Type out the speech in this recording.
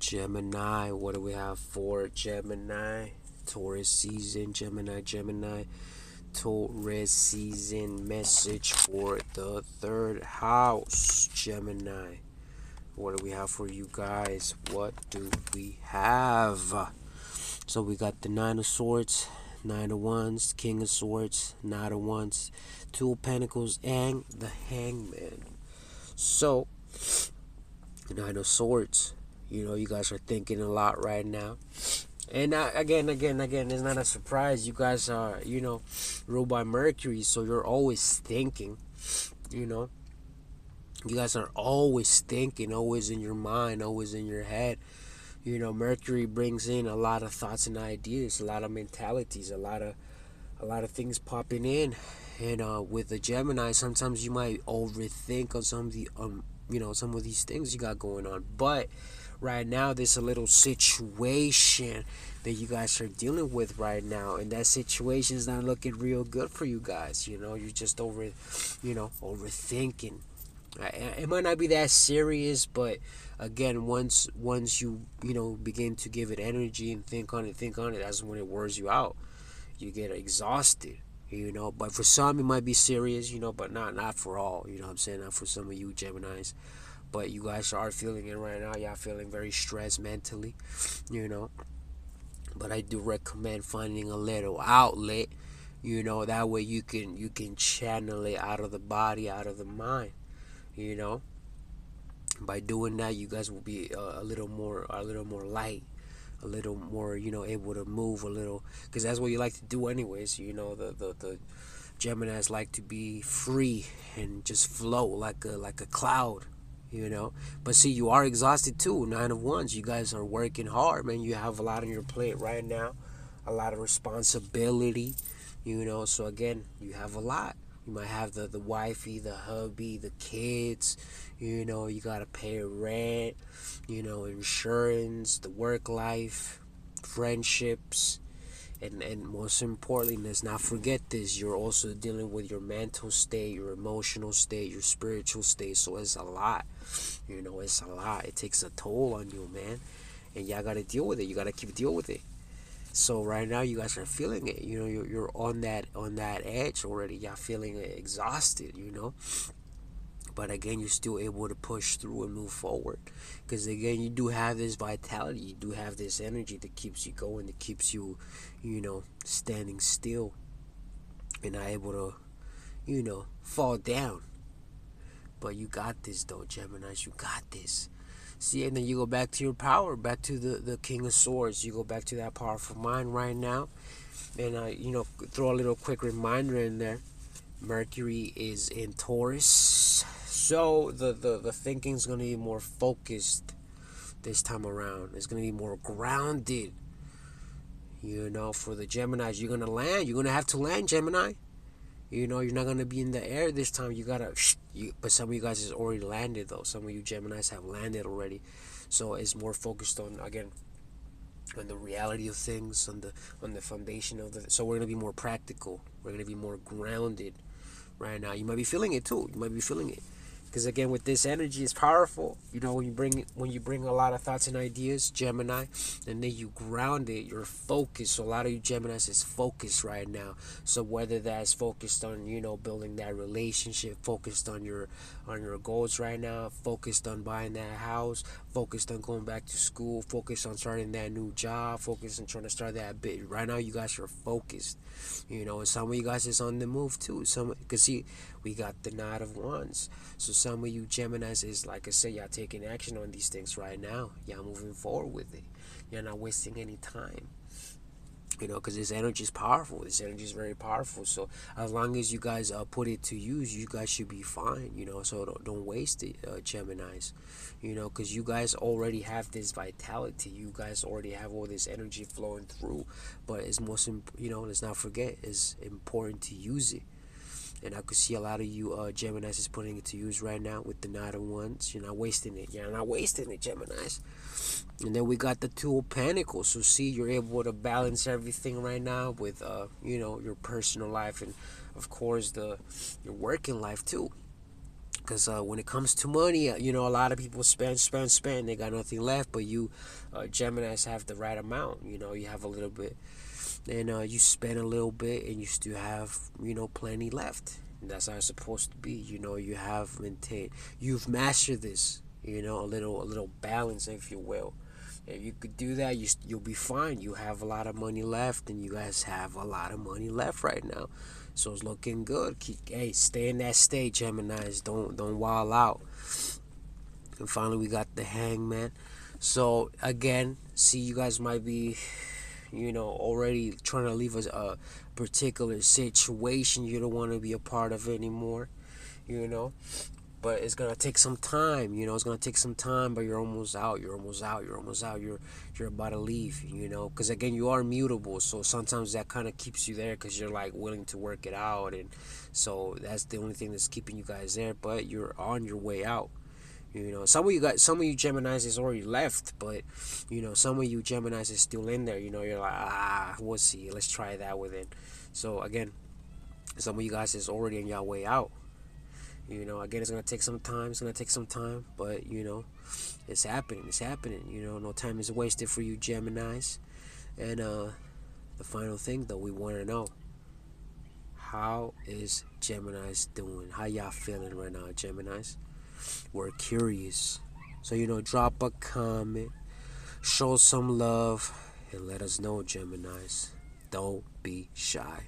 Gemini, what do we have for Gemini? Taurus season, Gemini, Taurus season message for the third house, Gemini. What do we have for you guys? What do we have? So we got the Nine of Swords, Nine of Wands, King of Swords, Knight of Wands, Two of Pentacles, and the Hangman. So, Nine of Swords. You guys are thinking a lot right now. And again, it's not a surprise. You guys are, ruled by Mercury, so you're always thinking, you know. You guys are always thinking, always in your mind, always in your head. Mercury brings in a lot of thoughts and ideas, a lot of mentalities, a lot of things popping in. And with the Gemini, sometimes you might overthink on some of the some of these things you got going on. But right now, there's a little situation that you guys are dealing with right now, and that situation is not looking real good for you guys. You're just overthinking. It might not be that serious, but again, once you begin to give it energy and think on it, that's when it wears you out. You get exhausted. But for some it might be serious, but not for all. What I'm saying? Not for some of you Geminis. But you guys are feeling it right now. Y'all feeling very stressed mentally, But I do recommend finding a little outlet, that way you can channel it out of the body, out of the mind, By doing that, you guys will be a little more light, a little more, able to move a little, because that's what you like to do anyways. The Geminis like to be free and just float like a cloud. But see, you are exhausted too. Nine of Wands, you guys are working hard, man. You have a lot on your plate right now, a lot of responsibility, so again, you have a lot. You might have the wifey, the hubby, the kids, you gotta pay rent, insurance, the work life, friendships. And most importantly, let's not forget this, you're also dealing with your mental state, your emotional state, your spiritual state. So it's a lot. It's a lot. It takes a toll on you, man. And y'all got to deal with it. You got to keep dealing with it. So right now, you guys are feeling it. You're on that edge already. Y'all feeling exhausted, But again, you're still able to push through and move forward. Because again, you do have this vitality. You do have this energy that keeps you going, that keeps you, standing still. And not able to, fall down. But you got this, though, Geminis. You got this. See, and then you go back to your power, back to the King of Swords. You go back to that powerful mind right now. And, throw a little quick reminder in there. Mercury is in Taurus. So the thinking's going to be more focused this time around. It's going to be more grounded. For the Geminis, you're going to land. You're going to have to land, Gemini. You're not going to be in the air this time. You got to... But some of you guys has already landed, though. Some of you Geminis have landed already. So it's more focused on, again, on the reality of things, on the foundation of the... So we're going to be more practical. We're going to be more grounded right now. You might be feeling it, too. You might be feeling it. Because again, with this energy, it's powerful. When you bring a lot of thoughts and ideas, Gemini, and then you ground it, you're focused. So a lot of you Geminis is focused right now. So whether that's focused on building that relationship, focused on your goals right now, focused on buying that house, focused on going back to school, focused on starting that new job, focused on trying to start that bit. Right now, you guys are focused. And some of you guys is on the move too. Because see, we got the Knight of Wands. So some of you Geminis is, like I said, y'all taking action on these things right now. Y'all moving forward with it. You're not wasting any time. Because this energy is powerful. This energy is very powerful. So as long as you guys put it to use, you guys should be fine. So don't waste it, Geminis. Because you guys already have this vitality. You guys already have all this energy flowing through. But it's let's not forget, it's important to use it. And I could see a lot of you Geminis is putting it to use right now with the Knight of Wands. You're not wasting it. You're not wasting it, Geminis. And then we got the Two of Pentacles. So see, you're able to balance everything right now with your personal life and of course your working life too. Because when it comes to money, a lot of people spend. They got nothing left, but you, Geminis, have the right amount. You have a little bit, and you spend a little bit, and you still have, plenty left. And that's how it's supposed to be. You have maintained, you've mastered this. A little balance, if you will. If you could do that, you'll be fine. You have a lot of money left, and you guys have a lot of money left right now. So it's looking good. Stay in that state, Geminis. Don't wild out. And finally, we got the Hangman. So again, see, you guys might be, already trying to leave a particular situation you don't want to be a part of anymore. You know, but it's gonna take some time. It's gonna take some time, but you're almost out. You're almost out. You're about to leave. Because again, you are mutable, so sometimes that kind of keeps you there because you're like willing to work it out, and so that's the only thing that's keeping you guys there. But you're on your way out. Some of you Geminis is already left, but some of you Geminis is still in there. You're like, we'll see. Let's try that with it. So again, some of you guys is already on your way out. Again, it's gonna take some time. But it's happening. No time is wasted for you Geminis. And the final thing though, we want to know, how is Geminis doing? How y'all feeling right now, Geminis? We're curious. So drop a comment, show some love, and let us know, Geminis. Don't be shy.